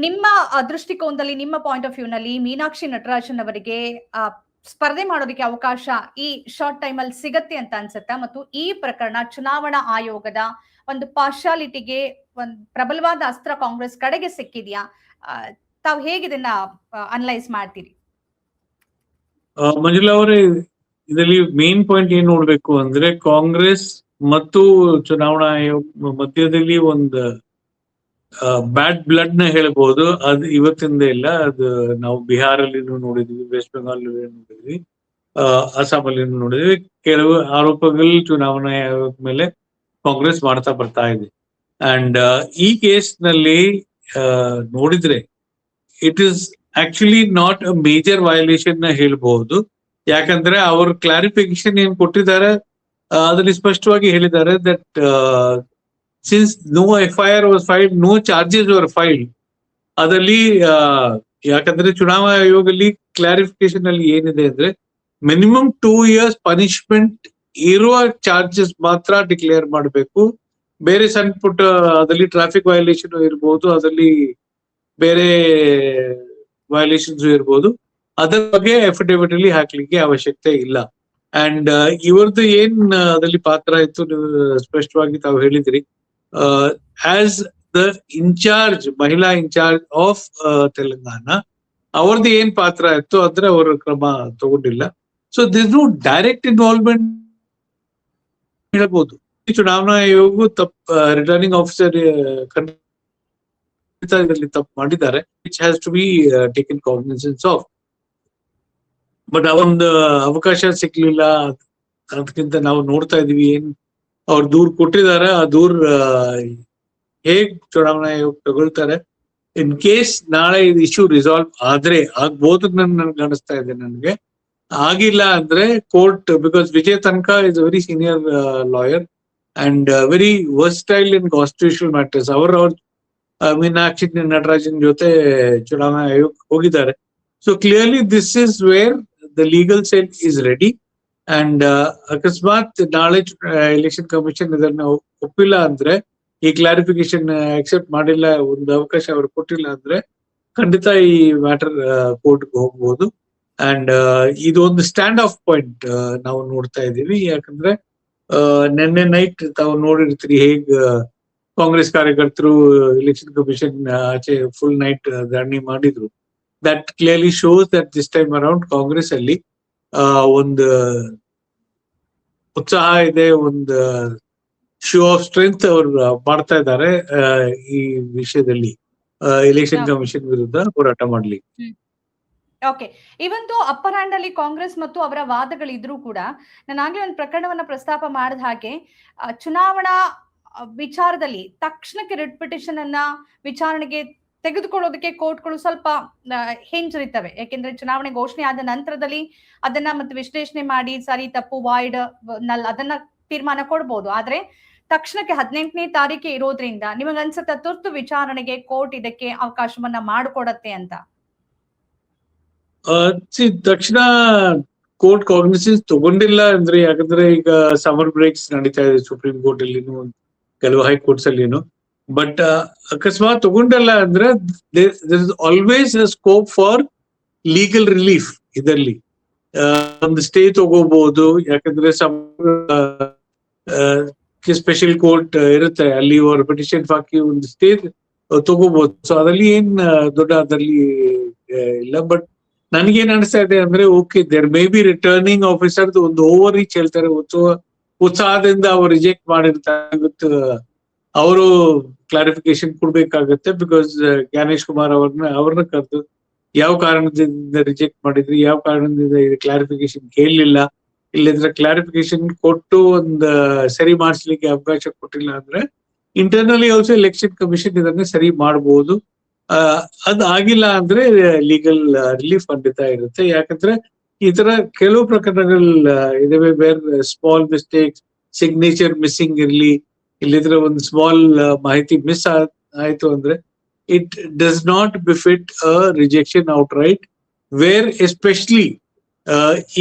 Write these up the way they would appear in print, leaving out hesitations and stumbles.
ನಿಮ್ಮ ದೃಷ್ಟಿಕೋನದಲ್ಲಿ, ನಿಮ್ಮ ಪಾಯಿಂಟ್ ಆಫ್ ವ್ಯೂ ನಲ್ಲಿ ಮೀನಾಕ್ಷಿ ನಟರಾಜನ್ ಅವರಿಗೆ ಸ್ಪರ್ಧೆ ಮಾಡೋದಕ್ಕೆ ಅವಕಾಶ ಈ ಶಾರ್ಟ್ ಟೈಮ್ ಅಲ್ಲಿ ಸಿಗತ್ತೆ ಅಂತ ಅನ್ಸುತ್ತಾ? ಮತ್ತು ಈ ಪ್ರಕರಣ ಚುನಾವಣಾ ಆಯೋಗದ ಒಂದು ಪಾರ್ಶಾಲಿಟಿಗೆ ಒಂದು ಪ್ರಬಲವಾದ ಅಸ್ತ್ರ ಕಾಂಗ್ರೆಸ್ ಕಡೆಗೆ ಸಿಕ್ಕಿದ್ಯಾ? ತಾವು ಹೇಗಿದನ್ನ ಅನಲೈಸ್ ಮಾಡ್ತೀರಿ? ಮಂಜುಳಾ ಅವರೇ, ಇದರಲ್ಲಿ ಮೇನ್ ಪಾಯಿಂಟ್ ಏನ್ ನೋಡ್ಬೇಕು ಅಂದ್ರೆ, ಕಾಂಗ್ರೆಸ್ ಮತ್ತು ಚುನಾವಣಾ ಆಯೋಗ ಮಧ್ಯದಲ್ಲಿ ಒಂದು ಬ್ಯಾಡ್ ಬ್ಲಡ್ ನ ಹೇಳ್ಬಹುದು. ಅದು ಇವತ್ತಿಂದ ಇಲ್ಲ, ಅದು ನಾವು ಬಿಹಾರಲ್ಲಿ ನೋಡಿದ್ವಿ, ವೆಸ್ಟ್ ಬೆಂಗಾಲ್ ನೋಡಿದ್ವಿ, ಅಸ್ಸಾಮಲ್ಲಿ ನೋಡಿದ್ವಿ. ಕೆಲವು ಆರೋಪಗಳು ಚುನಾವಣಾ ಆಯೋಗದ ಮೇಲೆ ಕಾಂಗ್ರೆಸ್ ಮಾಡ್ತಾ ಬರ್ತಾ ಇದೆ. ಅಂಡ್ ಈ ಕೇಸ್ ನಲ್ಲಿ ನೋಡಿದ್ರೆ it is actually not a major violation ನ ಹೇಳ್ಬಹುದು. ಯಾಕಂದ್ರೆ ಅವ್ರ ಕ್ಲಾರಿಫಿಕೇಶನ್ ಏನ್ ಕೊಟ್ಟಿದ್ದಾರೆ ಅದರಲ್ಲಿ ಸ್ಪಷ್ಟವಾಗಿ ಹೇಳಿದ್ದಾರೆ that since no FIR was filed, no charges were filed. ಅದರಲ್ಲಿ ಯಾಕಂದ್ರೆ ಚುನಾವಣಾ ಆಯೋಗದಲ್ಲಿ ಕ್ಲಾರಿಫಿಕೇಶನ್ ಅಲ್ಲಿ ಏನಿದೆ ಅಂದ್ರೆ, ಮಿನಿಮಮ್ 2 years ಪನಿಷ್ಮೆಂಟ್ ಇರುವ ಚಾರ್ಜಸ್ ಮಾತ್ರ ಡಿಕ್ಲೇರ್ ಮಾಡಬೇಕು. ಬೇರೆ ಸಣ್ಣ ಪುಟ್ಟ ಅದರಲ್ಲಿ ಟ್ರಾಫಿಕ್ ವಯೋಲೇಷನ್ ಇರ್ಬೋದು, ಅದರಲ್ಲಿ ಬೇರೆ ವಯೋಲೇಷನ್ಸ್ ಇರ್ಬೋದು, ಅದರ ಬಗ್ಗೆ ಅಫಿಡೇವಿಟ್ ಅಲ್ಲಿ ಹಾಕ್ಲಿಕ್ಕೆ ಅವಶ್ಯಕತೆ ಇಲ್ಲ. ಅಂಡ್ ಇವ್ರದ್ದು ಏನ್ ಅದರಲ್ಲಿ ಪಾತ್ರ ಇತ್ತು ಸ್ಪಷ್ಟವಾಗಿ ತಾವು ಹೇಳಿದ್ರಿ. ಆಸ್ ದ ಇನ್ಚಾರ್ಜ್, ಮಹಿಳಾ ಇನ್ಚಾರ್ಜ್ ಆಫ್ ತೆಲಂಗಾಣ, ಅವ್ರದ್ದು ಏನ್ ಪಾತ್ರ ಇತ್ತು ಅಂದ್ರೆ ಅವರು ಕ್ರಮ ತಗೊಂಡಿಲ್ಲ. So this no direct involvement ಹೇಳ್ಬೋದು. ಚುನಾವಣಾ ಆಯೋಗ ರಿಟರ್ನಿಂಗ್ ಆಫೀಸರ್ ಇದರಲ್ಲಿ ತಪ್ಪು ಮಾಡಿದ್ದಾರೆ, which has to be taken cognisance of. But ಅವೊಂದು ಅವಕಾಶ ಸಿಗ್ಲಿಲ್ಲ. ಅದಕ್ಕಿಂತ ನಾವು ನೋಡ್ತಾ ಇದೀವಿ ಏನ್ ಅವ್ರು ದೂರ್ ಕೊಟ್ಟಿದ್ದಾರೆ, ಆ ದೂರ್ ಹೇಗ್ ಚುನಾವಣಾ ಆಯೋಗ ತಗೊಳ್ತಾರೆ. ಇನ್ ಕೇಸ್ ನಾಳೆ ಇದು ಇಶ್ಯೂ ರಿಸಾಲ್ವ್ ಆದ್ರೆ ಆಗ್ಬೋದು ನನ್ಗೆ ಅನಿಸ್ತಾ ಇದೆ. ನನಗೆ ಆಗಿಲ್ಲ ಅಂದ್ರೆ ಕೋರ್ಟ್, ಬಿಕಾಸ್ ವಿಜಯ್ ತನ್ಕಾ is very senior lawyer and very versatile in constitutional matters. ಅವ್ರ ಮೀನಾಕ್ಷಿ ನಟರಾಜನ್ ಜೊತೆ ಚುನಾವಣಾ ಆಯೋಗ ಹೋಗಿದ್ದಾರೆ. So clearly this is where the legal cell is ready. And ಅಕಸ್ಮಾತ್ ನಾಳೆ ಎಲೆಕ್ಷನ್ ಕಮಿಷನ್ ಇದನ್ನ ಒಪ್ಪಿಲ್ಲ ಅಂದ್ರೆ, ಈ ಕ್ಲಾರಿಫಿಕೇಶನ್ ಅಕ್ಸೆಪ್ಟ್ ಮಾಡಿಲ್ಲ, ಒಂದು ಅವಕಾಶ ಅವ್ರು ಕೊಟ್ಟಿಲ್ಲ ಅಂದ್ರೆ, ಖಂಡಿತ ಈ ಮ್ಯಾಟರ್ ಕೋರ್ಟ್ಗೆ ಹೋಗ್ಬೋದು. ಅಂಡ್ ಇದು ಒಂದು ಸ್ಟ್ಯಾಂಡ್ ಆಫ್ ಪಾಯಿಂಟ್ ನಾವು ನೋಡ್ತಾ ಇದ್ದೀವಿ. ಯಾಕಂದ್ರೆ ನಿನ್ನೆ ನೈಟ್ ತಾವು ನೋಡಿರ್ತೀರಿ ಹೇಗ್ ಕಾಂಗ್ರೆಸ್ ಕಾರ್ಯಕರ್ತರು ಎಲೆಕ್ಷನ್ ಕಮಿಷನ್ ಆಚೆ ಫುಲ್ ನೈಟ್ ಧರಣಿ ಮಾಡಿದ್ರು. That clearly shows that this time around Congress ಅಲ್ಲಿ ಒಂದು ಉತ್ಸಾಹ ಇದೆ, ಒಂದು ಶೋ ಆಫ್ ಸ್ಟ್ರೆಂತ್ ಅವ್ರು ಮಾಡ್ತಾ ಇದ್ದಾರೆ ಈ ವಿಷಯದಲ್ಲಿ, ಎಲೆಕ್ಷನ್ ಕಮಿಷನ್ ವಿರುದ್ಧ ಹೋರಾಟ ಮಾಡ್ಲಿಕ್ಕೆ. ಓಕೆ, ಇವೊಂದು ಅಪ್ಪರ್ ಹ್ಯಾಂಡ್ ಅಲ್ಲಿ ಕಾಂಗ್ರೆಸ್ ಮತ್ತು ಅವರ ವಾದಗಳಿದ್ರೂ ಕೂಡ, ನಾನು ಆಗ್ಲೇ ಒಂದು ಪ್ರಕರಣವನ್ನ ಪ್ರಸ್ತಾಪ ಮಾಡಿದ ಹಾಗೆ, ಚುನಾವಣಾ ವಿಚಾರದಲ್ಲಿ ತಕ್ಷಣಕ್ಕೆ ರಿಟ್ ಪಿಟಿಷನ್ ಅನ್ನ ವಿಚಾರಣೆಗೆ ತೆಗೆದುಕೊಳ್ಳೋದಕ್ಕೆ ಕೋರ್ಟ್ಗಳು ಸ್ವಲ್ಪ ಹಿಂಜರಿತವೆ. ಯಾಕೆಂದ್ರೆ ಚುನಾವಣೆ ಘೋಷಣೆ ಆದ ನಂತರದಲ್ಲಿ ಅದನ್ನ ಮತ್ತೆ ವಿಶ್ಲೇಷಣೆ ಮಾಡಿ ಸರಿ ತಪ್ಪು ವಾಯ್ಡ್ ನಲ್ ಅದನ್ನ ತೀರ್ಮಾನ ಕೊಡ್ಬೋದು. ಆದ್ರೆ ತಕ್ಷಣಕ್ಕೆ 18ನೇ ತಾರೀಕು ಇರೋದ್ರಿಂದ ನಿಮಗನ್ಸುತ್ತ ತುರ್ತು ವಿಚಾರಣೆಗೆ ಕೋರ್ಟ್ ಇದಕ್ಕೆ ಅವಕಾಶವನ್ನ ಮಾಡಿಕೊಡತ್ತೆ ಅಂತ? ತಕ್ಷಣ ಕೋರ್ಟ್ ಕಾಗ್ನಿಸೆನ್ಸ್ ತಗೊಂಡಿಲ್ಲ ಅಂದ್ರೆ, ಯಾಕಂದ್ರೆ ಈಗ ಸಮ್ಮರ್ ಬ್ರೇಕ್ಸ್ ನಡೀತಾ ಇದೆ ಸುಪ್ರೀಂ ಕೋರ್ಟ್ ಅಲ್ಲಿನು, ಕೆಲವು ಹೈಕೋರ್ಟ್ಸ್ ಅಲ್ಲಿನು. ಬಟ್ ಅಕಸ್ಮಾತ್ ತಗೊಂಡಲ್ಲ ಅಂದ್ರೆ there is always a scope for legal relief. ಇದರಲ್ಲಿ ಒಂದು ಸ್ಟೇ ತಗೋಬಹುದು, ಯಾಕಂದ್ರೆ ಸ್ಪೆಷಲ್ ಕೋರ್ಟ್ ಇರುತ್ತೆ ಅಲ್ಲಿ, ಅವ್ರ ಪಿಟಿಷನ್ ಹಾಕಿ ಒಂದು ಸ್ಟೇ ತಗೋಬಹುದು. ಸೊ ಅದರಲ್ಲಿ ಏನ್ ದೊಡ್ಡ ಅದರಲ್ಲಿ ಇಲ್ಲ. ಬಟ್ ನನ್ಗೇನ್ ಅನಿಸ್ತಾ ಇದೆ ಅಂದ್ರೆ, okay there may be returning officer ಒಂದು ಓವರ್ ರೀಚ್ ಹೇಳ್ತಾರೆ, ಉತ್ಸಾಹದಿಂದ ಅವ್ರು ರಿಜೆಕ್ಟ್ ಮಾಡಿರ್ತಾರೆ. ಇವತ್ತು ಅವರು ಕ್ಲಾರಿಫಿಕೇಶನ್ ಕೊಡ್ಬೇಕಾಗತ್ತೆ. ಬಿಕಾಸ್ ಜ್ಞಾನೇಶ್ ಕುಮಾರ್ ಅವ್ರನ್ನ ಕರೆದು ಯಾವ ಕಾರಣದಿಂದ ರಿಜೆಕ್ಟ್ ಮಾಡಿದ್ರಿ, ಯಾವ ಕಾರಣದಿಂದ ಇದು ಕ್ಲಾರಿಫಿಕೇಶನ್ ಕೇಳಲಿಲ್ಲ, ಇಲ್ಲಿದ್ರೆ ಕ್ಲಾರಿಫಿಕೇಶನ್ ಕೊಟ್ಟು ಒಂದು ಸರಿ ಮಾಡಿಸ್ಲಿಕ್ಕೆ ಅವಕಾಶ ಕೊಟ್ಟಿಲ್ಲ ಅಂದ್ರೆ, ಇಂಟರ್ನಲಿ ಆಲ್ಸೋ ಎಲೆಕ್ಷನ್ ಕಮಿಷನ್ ಇದನ್ನ ಸರಿ ಮಾಡಬಹುದು. ಅದು ಆಗಿಲ್ಲ ಅಂದ್ರೆ ಲೀಗಲ್ ರಿಲೀಫ್ ಖಂಡಿತ ಇರುತ್ತೆ. ಯಾಕಂದ್ರೆ ಈ ತರ ಕೆಲವು ಪ್ರಕರಣಗಳು ಇದಾವೆ, ಬೇರೆ ಸ್ಮಾಲ್ ಮಿಸ್ಟೇಕ್ಸ್, ಸಿಗ್ನೇಚರ್ ಮಿಸ್ಸಿಂಗ್ ಇರ್ಲಿ, ಇಲ್ಲಿದ್ರೆ ಒಂದು ಸ್ಮಾಲ್ ಮಾಹಿತಿ ಮಿಸ್ ಆಯ್ತು ಅಂದ್ರೆ, it does not befit a rejection outright, where especially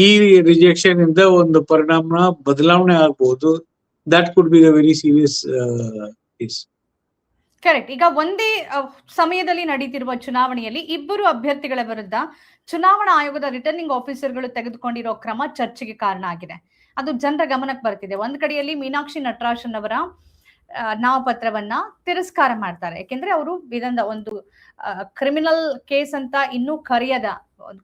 ಈ ರಿಜೆಕ್ಷನ್ ಇಂದ ಒಂದು ಪರಿಣಾಮ ಬದಲಾವಣೆ ಆಗ್ಬಹುದು. That could be a very serious case. Correct. ಈಗ ಒಂದೇ ಸಮಯದಲ್ಲಿ ನಡೀತಿರುವ ಚುನಾವಣೆಯಲ್ಲಿ ಇಬ್ಬರು ಅಭ್ಯರ್ಥಿಗಳ ವಿರುದ್ಧ ಚುನಾವಣಾ ಆಯೋಗದ ರಿಟರ್ನಿಂಗ್ ಆಫೀಸರ್ಗಳು ತೆಗೆದುಕೊಂಡಿರೋ ಕ್ರಮ ಚರ್ಚೆಗೆ ಕಾರಣ ಆಗಿದೆ. ಅದು ಜನರ ಗಮನಕ್ಕೆ ಬರ್ತಿದೆ. ಒಂದ್ ಕಡೆಯಲ್ಲಿ ಮೀನಾಕ್ಷಿ ನಟರಾಜನ್ ಅವರ ನಾಮಪತ್ರವನ್ನ ತಿರಸ್ಕಾರ ಮಾಡ್ತಾರೆ. ಯಾಕೆಂದ್ರೆ ಅವರು ಇದೊಂದು ಒಂದು ಕ್ರಿಮಿನಲ್ ಕೇಸ್ ಅಂತ ಇನ್ನೂ ಕರೆಯದ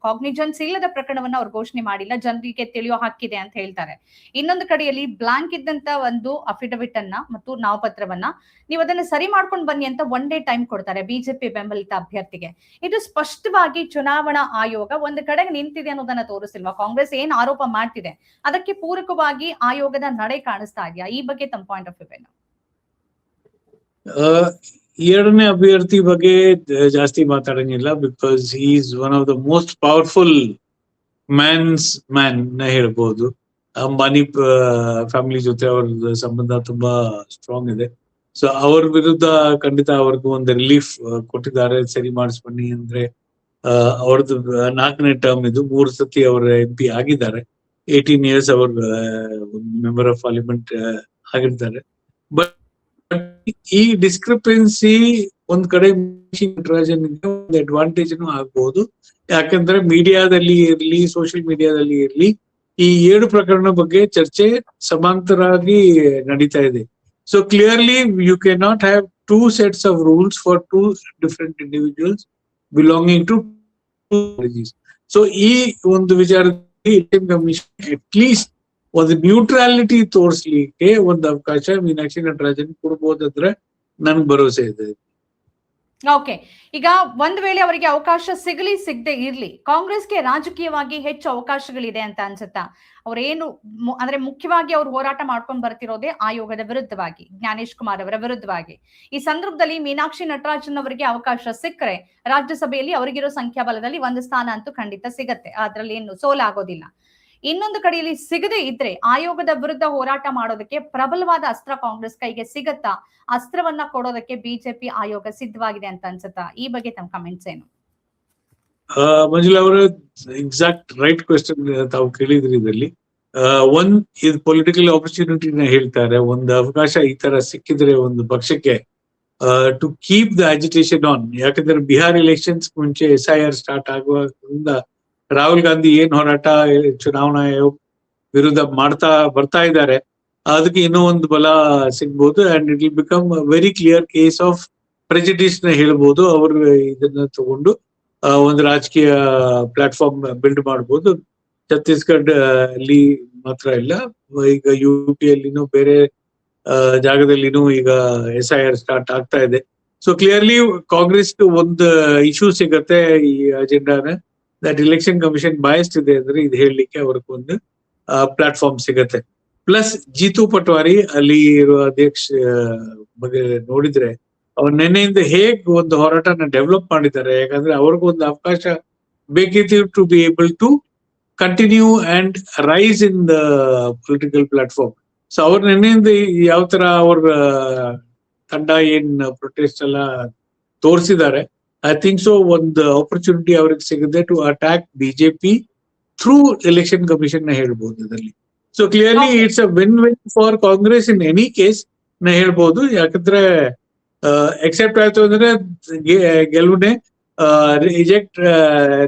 ಕಾಗ್ನಿಜೆನ್ಸ್ ಇಲ್ಲದ ಪ್ರಕರಣವನ್ನ ಅವ್ರು ಘೋಷಣೆ ಮಾಡಿಲ್ಲ, ಜನರಿಗೆ ತಿಳಿಯೋ ಹಕ್ಕಿದೆ ಅಂತ ಹೇಳ್ತಾರೆ. ಇನ್ನೊಂದು ಕಡೆಯಲ್ಲಿ ಬ್ಲಾಂಕ್ ಇದ್ದಂತ ಒಂದು ಅಫಿಡವಿಟ್ ಅನ್ನ ಮತ್ತು ನಾಮಪತ್ರವನ್ನ ನೀವು ಅದನ್ನ ಸರಿ ಮಾಡ್ಕೊಂಡು ಬನ್ನಿ ಅಂತ ಒನ್ ಡೇ ಟೈಮ್ ಕೊಡ್ತಾರೆ ಬಿಜೆಪಿ ಬೆಂಬಲಿತ ಅಭ್ಯರ್ಥಿಗೆ. ಇದು ಸ್ಪಷ್ಟವಾಗಿ ಚುನಾವಣಾ ಆಯೋಗ ಒಂದು ಕಡೆಗೆ ನಿಂತಿದೆ ಅನ್ನೋದನ್ನ ತೋರಿಸಿಲ್ವಾ? ಕಾಂಗ್ರೆಸ್ ಏನ್ ಆರೋಪ ಮಾಡ್ತಿದೆ ಅದಕ್ಕೆ ಪೂರಕವಾಗಿ ಆಯೋಗದ ನಡೆ ಕಾಣಿಸ್ತಾ ಇದೆಯಾ? ಈ ಬಗ್ಗೆ ತಮ್ಮ ಪಾಯಿಂಟ್ ಆಫ್ ವ್ಯೂ ಏನು? ಎರಡನೇ ಅಭ್ಯರ್ಥಿ ಬಗ್ಗೆ ಜಾಸ್ತಿ ಮಾತಾಡಂಗಿಲ್ಲ, because he is one of the most powerful man ನ ಹೇಳ್ಬೋದು. ಅಂಬಾನಿ ಫ್ಯಾಮಿಲಿ ಜೊತೆ ಅವ್ರ ಸಂಬಂಧ ತುಂಬಾ ಸ್ಟ್ರಾಂಗ್ ಇದೆ. ಸೊ ಅವ್ರ ವಿರುದ್ಧ ಖಂಡಿತ ಅವ್ರಿಗೂ ಒಂದು ರಿಲೀಫ್ ಕೊಟ್ಟಿದ್ದಾರೆ. ಸರಿ ಮಾಡಿಸ್ಬನ್ನಿ ಅಂದ್ರೆ ಅವ್ರದ್ದು 4ನೇ ಟರ್ಮ್ ಇದು, 3 ಸತಿ ಅವರ MP ಆಗಿದ್ದಾರೆ. 18 years ಅವ್ರ ಮೆಂಬರ್ ಆಫ್ ಪಾರ್ಲಿಮೆಂಟ್ ಆಗಿರ್ತಾರೆ. ಬಟ್ ಈ ಡಿಸ್ಕ್ರಿಪೆನ್ಸಿ ಒಂದ್ ಕಡೆ ಒಂದು ಅಡ್ವಾಂಟೇಜ್ ಆಗ್ಬಹುದು. ಯಾಕಂದ್ರೆ ಮೀಡಿಯಾದಲ್ಲಿ ಇರ್ಲಿ, ಸೋಷಿಯಲ್ ಮೀಡಿಯಾದಲ್ಲಿ ಇರ್ಲಿ, ಈ 7 ಪ್ರಕರಣ ಬಗ್ಗೆ ಚರ್ಚೆ ಸಮಾಂತರವಾಗಿ ನಡೀತಾ ಇದೆ. So clearly you can not have 2 sets of rules for 2 different individuals belonging to 2 parties. So ಈ ಒಂದು ವಿಚಾರದಲ್ಲಿ ಎಲೆಕ್ಷನ್ ಕಮಿಷನ್ ಅಟ್ ಲೀಸ್ಟ್ ಒಂದು ನ್ಯೂಟ್ರಾಲಿಟಿ ತೋರಿಸ್ಲಿಕ್ಕೆ ಒಂದು ಅವಕಾಶ ಮೀನಾಕ್ಷಿ ನಟರಾಜನ್ ಕೊಡ್ಬೋದಂದ್ರೆ ನನ್ಗೆ ಭರವಸೆ ಇದೆ. ಓಕೆ, ಈಗ ಒಂದ್ ವೇಳೆ ಅವರಿಗೆ ಅವಕಾಶ ಸಿಗದೆ ಇರ್ಲಿ, ಕಾಂಗ್ರೆಸ್ಗೆ ರಾಜಕೀಯವಾಗಿ ಹೆಚ್ಚು ಅವಕಾಶಗಳಿದೆ ಅಂತ ಅನ್ಸುತ್ತಾ? ಅವ್ರೇನು ಅಂದ್ರೆ ಮುಖ್ಯವಾಗಿ ಅವ್ರು ಹೋರಾಟ ಮಾಡ್ಕೊಂಡ್ ಬರ್ತಿರೋದೇ ಆಯೋಗದ ವಿರುದ್ಧವಾಗಿ, ಜ್ಞಾನೇಶ್ ಕುಮಾರ್ ಅವರ ವಿರುದ್ಧವಾಗಿ. ಈ ಸಂದರ್ಭದಲ್ಲಿ ಮೀನಾಕ್ಷಿ ನಟರಾಜನ್ ಅವರಿಗೆ ಅವಕಾಶ ಸಿಕ್ಕರೆ ರಾಜ್ಯಸಭೆಯಲ್ಲಿ ಅವರಿಗಿರೋ ಸಂಖ್ಯಾಬಲದಲ್ಲಿ 1 ಸ್ಥಾನ ಅಂತೂ ಖಂಡಿತ ಸಿಗತ್ತೆ, ಅದ್ರಲ್ಲಿ ಏನು ಸೋಲಾಗೋದಿಲ್ಲ. ಇನ್ನೊಂದು ಕಡೆಯಲ್ಲಿ ಸಿಗದೆ ಇದ್ರೆ ಆಯೋಗದ ವಿರುದ್ಧ ಹೋರಾಟ ಮಾಡೋದಕ್ಕೆ ಪ್ರಬಲವಾದ ಅಸ್ತ್ರ ಕಾಂಗ್ರೆಸ್ ಕೈಗೆ ಸಿಗತ್ತಾ? ಅಸ್ತ್ರವನ್ನ ಕೊಡೋದಕ್ಕೆ ಬಿಜೆಪಿ ಆಯೋಗ ಸಿದ್ಧವಾಗಿದೆ ಅಂತ ಅನ್ಸುತ್ತಾ? ಈ ಬಗ್ಗೆ ತಮ್ಮ ಕಮೆಂಟ್ಸ್ ಏನು? ಮಂಜುಳಾ ಅವರ ಎಕ್ಸಾಕ್ಟ್ ರೈಟ್ ಕ್ವೆಶ್ಚನ್ ತಾವು ಕೇಳಿದ್ರಿ. ಇದರಲ್ಲಿ ಒಂದ್ ಇದು ಪೊಲಿಟಿಕಲ್ ಆಪರ್ಚುನಿಟಿನ ಹೇಳ್ತಾರೆ. ಒಂದು ಅವಕಾಶ ಈ ತರ ಸಿಕ್ಕಿದ್ರೆ ಒಂದು ಪಕ್ಷಕ್ಕೆ to keep the agitation on. ಯಾಕಂದ್ರೆ ಬಿಹಾರ್ ಎಲೆಕ್ಷನ್ಸ್ ಮುಂಚೆ SIR ಸ್ಟಾರ್ಟ್ ಆಗುವುದರಿಂದ ರಾಹುಲ್ ಗಾಂಧಿ ಏನ್ ಹೋರಾಟ ಚುನಾವಣಾ ಆಯೋಗ ವಿರುದ್ಧ ಬರ್ತಾ ಇದ್ದಾರೆ, ಅದಕ್ಕೆ ಇನ್ನೂ ಒಂದು ಬಲ ಸಿಗ್ಬೋದು. And it will become very clear case of ಪ್ರೆಜುಡಿಸ್ ನ ಹೇಳ್ಬೋದು. ಅವರು ಇದನ್ನ ತಗೊಂಡು ಒಂದು ರಾಜಕೀಯ ಪ್ಲಾಟ್ಫಾರ್ಮ್ ಬಿಲ್ಡ್ ಮಾಡ್ಬೋದು. ಛತ್ತೀಸ್ಗಢ ಅಲ್ಲಿ ಮಾತ್ರ ಇಲ್ಲ, ಈಗ UP ಅಲ್ಲಿನೂ ಬೇರೆ ಜಾಗದಲ್ಲಿನೂ ಈಗ SIR ಸ್ಟಾರ್ಟ್ ಆಗ್ತಾ ಇದೆ. ಸೊ ಕ್ಲಿಯರ್ಲಿ ಕಾಂಗ್ರೆಸ್ ಒಂದು ಇಶ್ಯೂ ಸಿಗತ್ತೆ ಈ ಅಜೆಂಡಾನ. ದಟ್ ಎಲೆಕ್ಷನ್ ಕಮಿಷನ್ ಬಾಯಸ್ಡ್ ಇದೆ ಅಂದ್ರೆ ಇದು ಹೇಳಲಿಕ್ಕೆ ಅವ್ರಿಗೊಂದು ಪ್ಲಾಟ್ಫಾರ್ಮ್ ಸಿಗತ್ತೆ. ಪ್ಲಸ್ ಜೀತು ಪಟ್ವಾರಿ ಅಲ್ಲಿ ಇರುವ ಅಧ್ಯಕ್ಷ ಬಗ್ಗೆ ನೋಡಿದ್ರೆ ಅವ್ರು ನಿನ್ನೆಯಿಂದ ಹೇಗ್ ಒಂದು ಹೋರಾಟನ ಡೆವಲಪ್ ಮಾಡಿದ್ದಾರೆ. ಯಾಕಂದ್ರೆ ಅವ್ರಿಗೊಂದು ಅವಕಾಶ ಬೇಕಿತ್ತು to be able to continue and rise in the political platform. So ಅವ್ರ ನಿನ್ನೆಯಿಂದ ಯಾವ ತರ ಅವ್ರ ತಂಡ ಏನ್ ಪ್ರೊಟೆಸ್ಟ್ ಎಲ್ಲ ತೋರಿಸಿದ್ದಾರೆ, ಐ ಥಿಂಕ್ ಸೊ ಒಂದು ಆಪರ್ಚುನಿಟಿ ಅವ್ರಿಗೆ ಸಿಗುತ್ತೆ to attack BJP through election commission ನ ಹೇಳ್ಬೋದು ಇದರಲ್ಲಿ. So clearly it's a win for Congress in any case ನ ಹೇಳ್ಬೋದು. ಯಾಕಂದ್ರೆ ಎಕ್ಸೆಪ್ಟ್ ಆಯ್ತು ಅಂದ್ರೆ ಗೆಲುವುನೇ,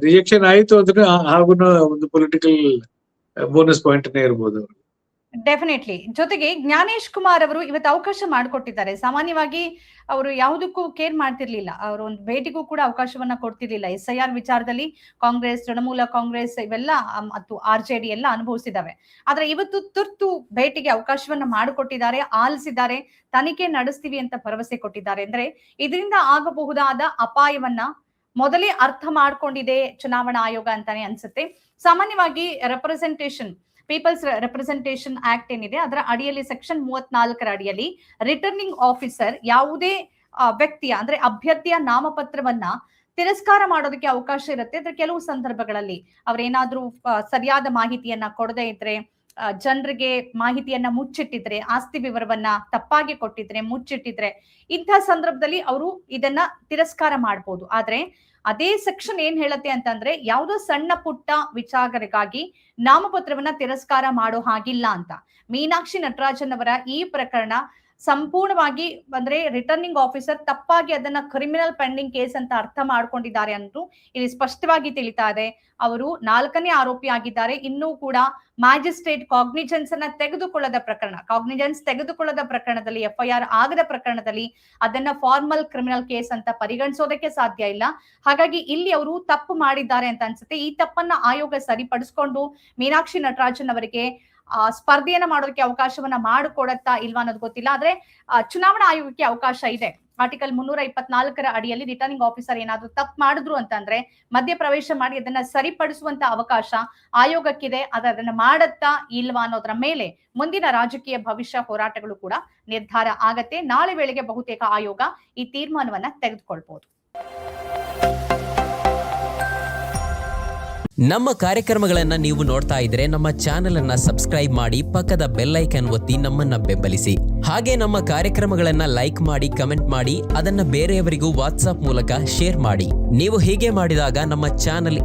ರಿಜೆಕ್ಷನ್ ಆಯ್ತು ಅಂದ್ರೆ ಹಾಗೂ ಒಂದು ಪೊಲಿಟಿಕಲ್ ಬೋನಸ್ ಪಾಯಿಂಟ್ ಇರ್ಬೋದು. ಡೆಫಿನೆಟ್ಲಿ. ಜೊತೆಗೆ ಜ್ಞಾನೇಶ್ ಕುಮಾರ್ ಅವರು ಇವತ್ತು ಅವಕಾಶ ಮಾಡಿಕೊಟ್ಟಿದ್ದಾರೆ. ಸಾಮಾನ್ಯವಾಗಿ ಅವರು ಯಾವುದಕ್ಕೂ ಕೇರ್ ಮಾಡ್ತಿರ್ಲಿಲ್ಲ, ಅವರು ಒಂದು ಭೇಟಿಗೂ ಕೂಡ ಅವಕಾಶವನ್ನ ಕೊಡ್ತಿರ್ಲಿಲ್ಲ. SIR ವಿಚಾರದಲ್ಲಿ ಕಾಂಗ್ರೆಸ್, ತೃಣಮೂಲ ಕಾಂಗ್ರೆಸ್ ಇವೆಲ್ಲ ಮತ್ತು RJD ಎಲ್ಲ ಅನುಭವಿಸಿದಾವೆ. ಆದ್ರೆ ಇವತ್ತು ತುರ್ತು ಭೇಟಿಗೆ ಅವಕಾಶವನ್ನ ಮಾಡಿಕೊಟ್ಟಿದ್ದಾರೆ, ಆಲಿಸಿದ್ದಾರೆ, ತನಿಖೆ ನಡೆಸ್ತೀವಿ ಅಂತ ಭರವಸೆ ಕೊಟ್ಟಿದ್ದಾರೆ. ಅಂದ್ರೆ ಇದರಿಂದ ಆಗಬಹುದಾದ ಅಪಾಯವನ್ನ ಮೊದಲೇ ಅರ್ಥ ಮಾಡ್ಕೊಂಡಿದೆ ಚುನಾವಣಾ ಆಯೋಗ ಅಂತಾನೆ ಅನ್ಸುತ್ತೆ. ಸಾಮಾನ್ಯವಾಗಿ ಪೀಪಲ್ಸ್ ರೆಪ್ರೆಸೆಂಟೇಷನ್ ಆಕ್ಟ್ ಏನಿದೆ ಅದರ ಅಡಿಯಲ್ಲಿ ಸೆಕ್ಷನ್ 34 ಅಡಿಯಲ್ಲಿ ರಿಟರ್ನಿಂಗ್ ಆಫೀಸರ್ ಯಾವುದೇ ವ್ಯಕ್ತಿಯ ಅಂದ್ರೆ ಅಭ್ಯರ್ಥಿಯ ನಾಮಪತ್ರವನ್ನ ತಿರಸ್ಕಾರ ಮಾಡೋದಕ್ಕೆ ಅವಕಾಶ ಇರುತ್ತೆ. ಅದ್ರ ಕೆಲವು ಸಂದರ್ಭಗಳಲ್ಲಿ ಅವ್ರೇನಾದ್ರೂ ಸರಿಯಾದ ಮಾಹಿತಿಯನ್ನ ಕೊಡದೇ ಇದ್ರೆ, ಜನರಿಗೆ ಮಾಹಿತಿಯನ್ನ ಮುಚ್ಚಿಟ್ಟಿದ್ರೆ, ಆಸ್ತಿ ವಿವರವನ್ನ ತಪ್ಪಾಗಿ ಕೊಟ್ಟಿದ್ರೆ, ಮುಚ್ಚಿಟ್ಟಿದ್ರೆ, ಇಂಥ ಸಂದರ್ಭದಲ್ಲಿ ಅವರು ಇದನ್ನ ತಿರಸ್ಕಾರ ಮಾಡ್ಬೋದು. ಆದ್ರೆ ಅದೇ ಸೆಕ್ಷನ್ ಏನ್ ಹೇಳತ್ತೆ ಅಂತಂದ್ರೆ ಯಾವುದೋ ಸಣ್ಣ ಪುಟ್ಟ ವಿಚಾರಗಳಿಗಾಗಿ ನಾಮಪತ್ರವನ್ನ ತಿರಸ್ಕಾರ ಮಾಡೋ ಹಾಗಿಲ್ಲ ಅಂತ. ಮೀನಾಕ್ಷಿ ನಟರಾಜನ್ ಅವರ ಈ ಪ್ರಕರಣ ಸಂಪೂರ್ಣವಾಗಿ ಅಂದ್ರೆ ರಿಟರ್ನಿಂಗ್ ಆಫೀಸರ್ ತಪ್ಪಾಗಿ ಅದನ್ನ ಕ್ರಿಮಿನಲ್ ಪೆಂಡಿಂಗ್ ಕೇಸ್ ಅಂತ ಅರ್ಥ ಮಾಡ್ಕೊಂಡಿದ್ದಾರೆ ಅಂತೂ ಇಲ್ಲಿ ಸ್ಪಷ್ಟವಾಗಿ ತಿಳಿತಾ ಇದೆ. ಅವರು 4ನೇ ಆರೋಪಿ ಆಗಿದ್ದಾರೆ. ಇನ್ನೂ ಕೂಡ ಮ್ಯಾಜಿಸ್ಟ್ರೇಟ್ ಕಾಗ್ನಿಜೆನ್ಸ್ ತೆಗೆದುಕೊಳ್ಳದ ಪ್ರಕರಣದಲ್ಲಿ FIR ಆಗದ ಪ್ರಕರಣದಲ್ಲಿ ಅದನ್ನ ಫಾರ್ಮಲ್ ಕ್ರಿಮಿನಲ್ ಕೇಸ್ ಅಂತ ಪರಿಗಣಿಸೋದಕ್ಕೆ ಸಾಧ್ಯ ಇಲ್ಲ. ಹಾಗಾಗಿ ಇಲ್ಲಿ ಅವರು ತಪ್ಪು ಮಾಡಿದ್ದಾರೆ ಅಂತ ಅನ್ಸುತ್ತೆ. ಈ ತಪ್ಪನ್ನ ಆಯೋಗ ಸರಿಪಡಿಸ್ಕೊಂಡು ಮೀನಾಕ್ಷಿ ನಟರಾಜನ್ ಅವರಿಗೆ ಸ್ಪರ್ಧೆಯನ್ನ ಮಾಡೋದಕ್ಕೆ ಅವಕಾಶವನ್ನ ಮಾಡಿಕೊಡತ್ತಾ ಇಲ್ವಾ ಅನ್ನೋದು ಗೊತ್ತಿಲ್ಲ. ಆದ್ರೆ ಚುನಾವಣಾ ಆಯೋಗಕ್ಕೆ ಅವಕಾಶ ಇದೆ. ಆರ್ಟಿಕಲ್ 324 ಅಡಿಯಲ್ಲಿ ರಿಟರ್ನಿಂಗ್ ಆಫೀಸರ್ ಏನಾದ್ರೂ ತಪ್ಪು ಮಾಡಿದ್ರು ಅಂತಂದ್ರೆ ಮಧ್ಯ ಪ್ರವೇಶ ಮಾಡಿ ಅದನ್ನ ಸರಿಪಡಿಸುವಂತ ಅವಕಾಶ ಆಯೋಗಕ್ಕಿದೆ. ಅದನ್ನ ಮಾಡತ್ತಾ ಇಲ್ವಾ ಅನ್ನೋದ್ರ ಮೇಲೆ ಮುಂದಿನ ರಾಜಕೀಯ ಭವಿಷ್ಯ ಹೋರಾಟಗಳು ಕೂಡ ನಿರ್ಧಾರ ಆಗತ್ತೆ. ನಾಳೆ ವೇಳೆಗೆ ಬಹುತೇಕ ಆಯೋಗ ಈ ತೀರ್ಮಾನವನ್ನ ತೆಗೆದುಕೊಳ್ಬಹುದು. ನಮ್ಮ ಕಾರ್ಯಕ್ರಮಗಳನ್ನ ನೀವು ನೋಡ್ತಾ ಇದ್ರೆ ನಮ್ಮ ಚಾನೆಲ್ ಅನ್ನ ಸಬ್ಸ್ಕ್ರೈಬ್ ಮಾಡಿ, ಪಕ್ಕದ ಬೆಲ್ ಐಕಾನ್ ಒತ್ತಿ ನಮ್ಮನ್ನ ಬೆಂಬಲಿಸಿ. ಹಾಗೆ ನಮ್ಮ ಕಾರ್ಯಕ್ರಮಗಳನ್ನ ಲೈಕ್ ಮಾಡಿ, ಕಮೆಂಟ್ ಮಾಡಿ, ಅದನ್ನ ಬೇರೆಯವರಿಗೂ ವಾಟ್ಸ್ಆಪ್ ಮೂಲಕ ಶೇರ್ ಮಾಡಿ. ನೀವು ಹೀಗೆ ಮಾಡಿದಾಗ ನಮ್ಮ ಚಾನೆಲ್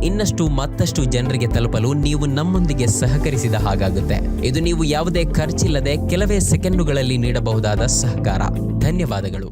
ಮತ್ತಷ್ಟು ಜನರಿಗೆ ತಲುಪಲು ನೀವು ನಮ್ಮೊಂದಿಗೆ ಸಹಕರಿಸಿದ ಹಾಗಾಗುತ್ತೆ. ಇದು ನೀವು ಯಾವುದೇ ಖರ್ಚಿಲ್ಲದೆ ಕೆಲವೇ ಸೆಕೆಂಡುಗಳಲ್ಲಿ ನೀಡಬಹುದಾದ ಸಹಕಾರ. ಧನ್ಯವಾದಗಳು.